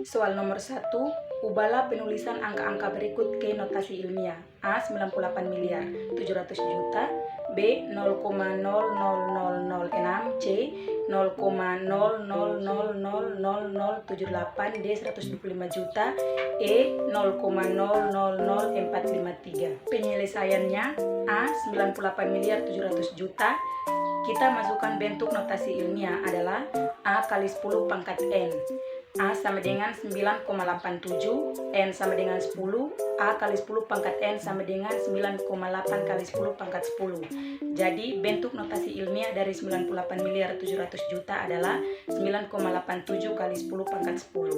Soal nomor 1, ubahlah penulisan angka-angka berikut ke notasi ilmiah. A. 98 miliar 700 juta. B. 0,0006. C. 0,00000078. D. 125 juta. E. 0,000453. Penyelesaiannya A. 98 miliar 700 juta. Kita masukkan bentuk notasi ilmiah adalah A kali 10 pangkat N. A sama dengan 9,87, N sama dengan 10, A kali 10 pangkat N sama dengan 9,8 kali 10 pangkat 10. Jadi bentuk notasi ilmiah dari 98 miliar 700 juta adalah 9,87 kali 10 pangkat 10.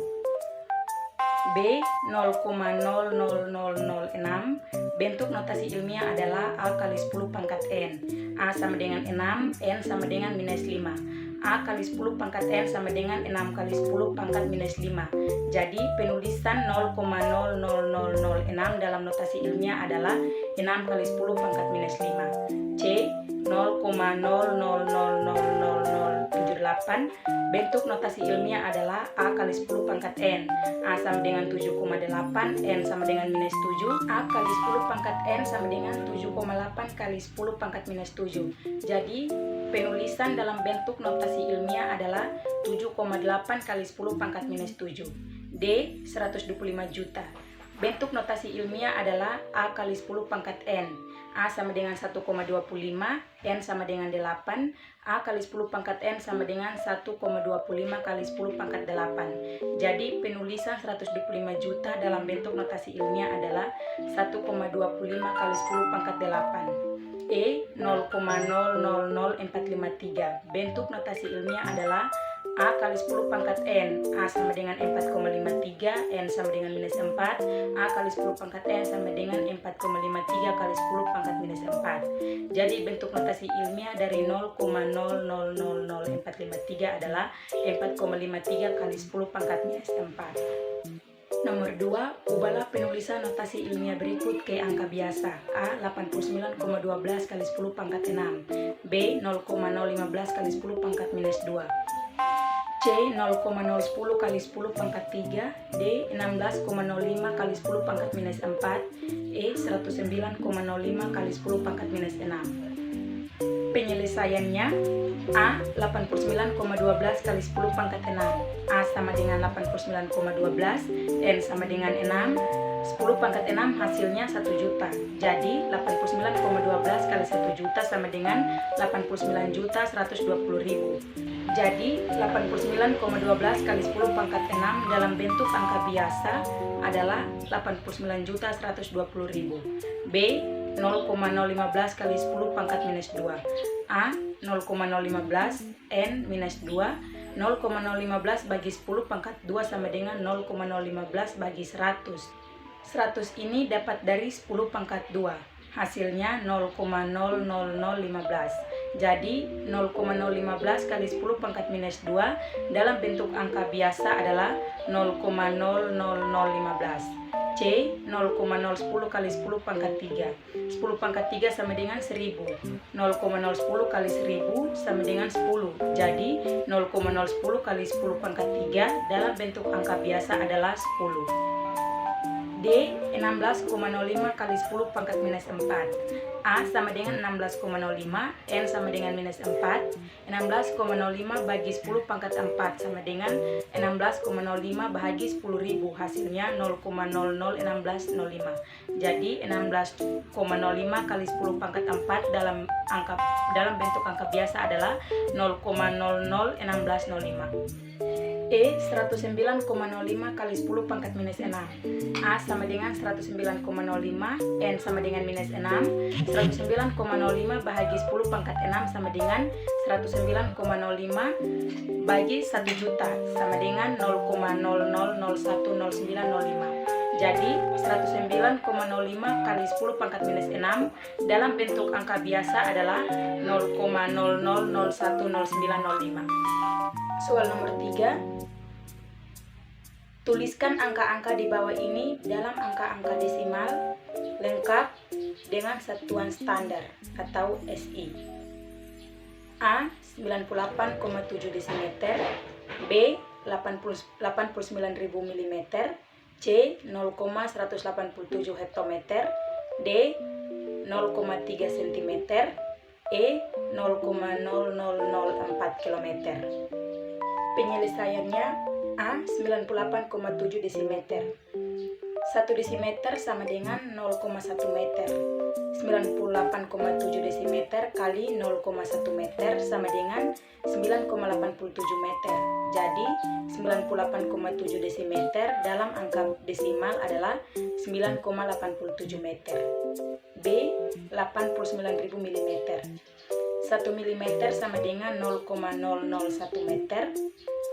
B. 0,00006. Bentuk notasi ilmiah adalah A kali 10 pangkat N. A sama dengan 6, N sama dengan minus 5. A kali 10 pangkat N sama dengan 6 kali 10 pangkat minus 5. Jadi penulisan 0,00006 dalam notasi ilmiah adalah 6 kali 10 pangkat minus 5. C. 0,000078. Bentuk notasi ilmiah adalah A kali 10 pangkat N. A sama dengan 7,8, N sama dengan minus 7. A kali 10 pangkat N sama dengan 7,8 kali 10 pangkat minus 7. Jadi penulisan dalam bentuk notasi ilmiah adalah 7,8 kali 10 pangkat minus 7. D. 125 juta. Bentuk notasi ilmiah adalah A kali 10 pangkat N. A sama dengan 1,25, N sama dengan 8. A kali 10 pangkat N sama dengan 1,25 kali 10 pangkat 8. Jadi penulisan 125 juta dalam bentuk notasi ilmiah adalah 1,25 kali 10 pangkat 8. E. 0,000453. Bentuk notasi ilmiah adalah A kali 10 pangkat N. A sama dengan 4,53, N sama dengan minus 4. A kali 10 pangkat N sama dengan 4,53 kali 10 pangkat minus 4. Jadi bentuk notasi ilmiah dari 0,000453 adalah 4,53 kali 10 pangkat minus 4. Nomor 2, ubahlah penulisan notasi ilmiah berikut ke angka biasa. A. 89,12 kali 10 pangkat 6. B. 0,015 kali 10 pangkat minus 2. C. 0,010 kali 10 pangkat 3. D. 16,05 kali 10 pangkat minus 4. E. 109,05 kali 10 pangkat minus 6. Penyelesaiannya A. 89,12 kali 10 pangkat 6. A sama dengan 89,12, N sama dengan 6. 10 pangkat 6 hasilnya 1 juta. Jadi 89,12 kali 1 juta sama dengan 89.120.000. Jadi 89,12 kali 10 pangkat 6 dalam bentuk angka biasa adalah 89.120.000. B. 0,015 kali 10 pangkat minus 2. A. 0,015, N minus 2. 0,015 bagi 10 pangkat 2 sama dengan 0,015 bagi 100. 100 ini dapat dari 10 pangkat 2. Hasilnya 0,00015. Jadi 0,015 kali 10 pangkat minus 2 dalam bentuk angka biasa adalah 0,00015. C. 0,010 kali 10 pangkat 3. 10 pangkat 3 sama dengan 1000. 0,010 kali 1000 sama dengan 10. Jadi 0,010 kali 10 pangkat 3 dalam bentuk angka biasa adalah 10. D. 16,05 kali 10 pangkat minus 4. A sama dengan 16,05, N sama dengan minus 4. 16,05 bagi 10 pangkat 4 sama dengan 16,05 bahagi 10.000. Hasilnya 0,001605. Jadi 16,05 kali 10 pangkat 4 dalam bentuk angka biasa adalah 0,001605. E. 109,05 kali 10 pangkat minus 6. A sama dengan 109,05, N sama dengan minus 6. 109,05 bahagi 10 pangkat 6 sama dengan 109,05 bagi 1 juta sama dengan 0,00010905. Jadi 109,05 kali 10 pangkat minus 6 dalam bentuk angka biasa adalah 0,00010905. Soal nomor 3. Tuliskan angka-angka di bawah ini dalam angka-angka desimal lengkap dengan satuan standar atau SI. A. 98,7 desimeter. B. 89.000 mm, C 0,187 hektometer, D 0,3 cm, E 0,0004 km. Penyelesaiannya A 98,7 desimeter. 1 desimeter sama dengan 0,1 meter. 98,7 desimeter kali 0,1 meter sama dengan 9,87 meter. Jadi 98,7 desimeter dalam angka desimal adalah 9,87 meter. B 89.000 mm. 1 mm sama dengan 0,001 meter.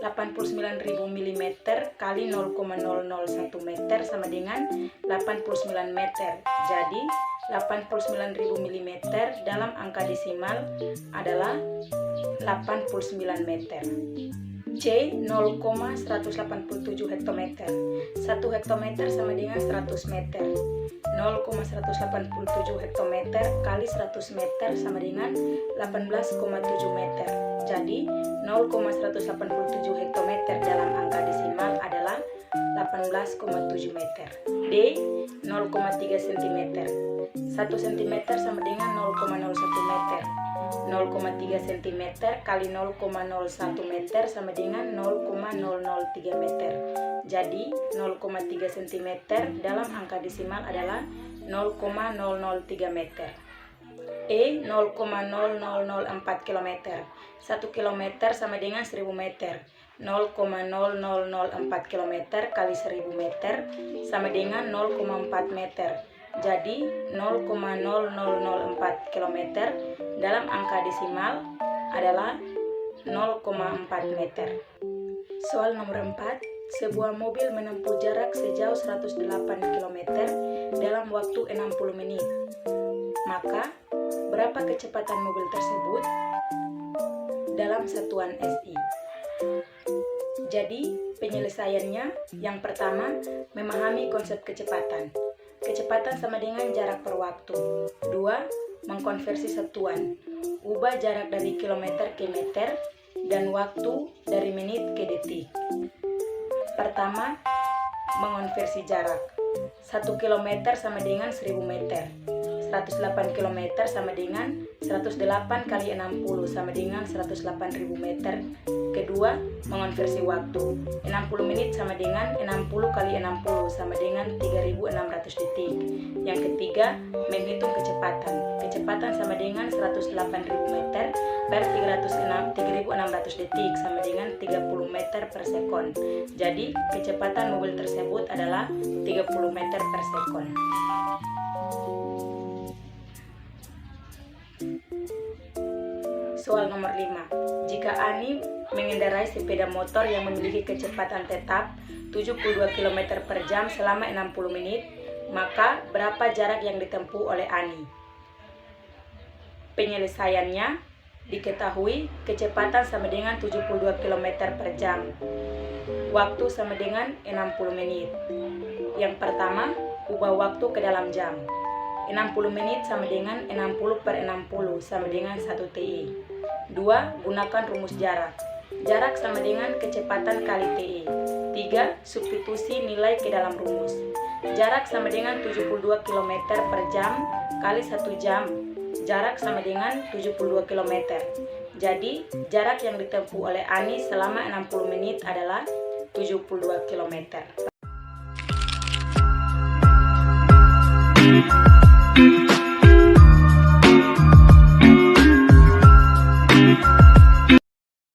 89.000 mm kali 0,001 meter sama dengan 89 meter. Jadi 89.000 mm dalam angka desimal adalah 89 meter. C 0,187 hektometer. 1 hektometer sama dengan 100 meter. 0,187 hektometer kali 100 meter sama dengan 18,7 meter. Jadi 0,187 hektometer dalam angka desimal adalah 18,7 meter. D 0,3 cm. 1 cm sama dengan 0,01 meter. 0,3 cm kali 0,01 meter sama dengan 0,003 meter. Jadi 0,3 cm dalam angka desimal adalah 0,003 meter. E 0,0004 km. 1 km sama dengan 1000 meter. 0,0004 km kali 1000 meter sama dengan 0,4 meter. Jadi 0,0004 km dalam angka desimal adalah 0,4 meter. Soal nomor 4. Sebuah mobil menempuh jarak sejauh 108 km dalam waktu 60 menit. Maka, berapa kecepatan mobil tersebut dalam satuan SI? Jadi, penyelesaiannya yang pertama, memahami konsep kecepatan. Kecepatan sama dengan jarak per waktu. 2. Mengkonversi satuan. Ubah jarak dari kilometer ke meter dan waktu dari menit ke detik. Pertama, mengonversi jarak. 1 km sama dengan 1000 meter. 108 km sama dengan 108 kali 60 sama dengan 108.000 meter. Kedua, mengonversi waktu. 60 menit sama dengan 60 kali 60 sama dengan 3.600 detik. Yang ketiga, menghitung kecepatan. Kecepatan sama dengan 108.000 meter per 3.600 detik sama dengan 30 meter per sekon. Jadi, kecepatan mobil tersebut adalah 30 meter per sekon. Soal nomor 5. Jika Ani mengendarai sepeda motor yang memiliki kecepatan tetap 72 km per jam selama 60 menit, maka berapa jarak yang ditempuh oleh Ani? Penyelesaiannya, diketahui kecepatan sama dengan 72 km per jam. Waktu sama dengan 60 menit. Yang pertama, ubah waktu ke dalam jam. 60 menit sama dengan 60 per 60 sama dengan 1 TI. 2. Gunakan rumus jarak. Jarak sama dengan kecepatan kali TI. 3. Substitusi nilai ke dalam rumus. Jarak sama dengan 72 km per jam kali 1 jam. Jarak sama dengan 72 km. Jadi, jarak yang ditempuh oleh Ani selama 60 menit adalah 72 km.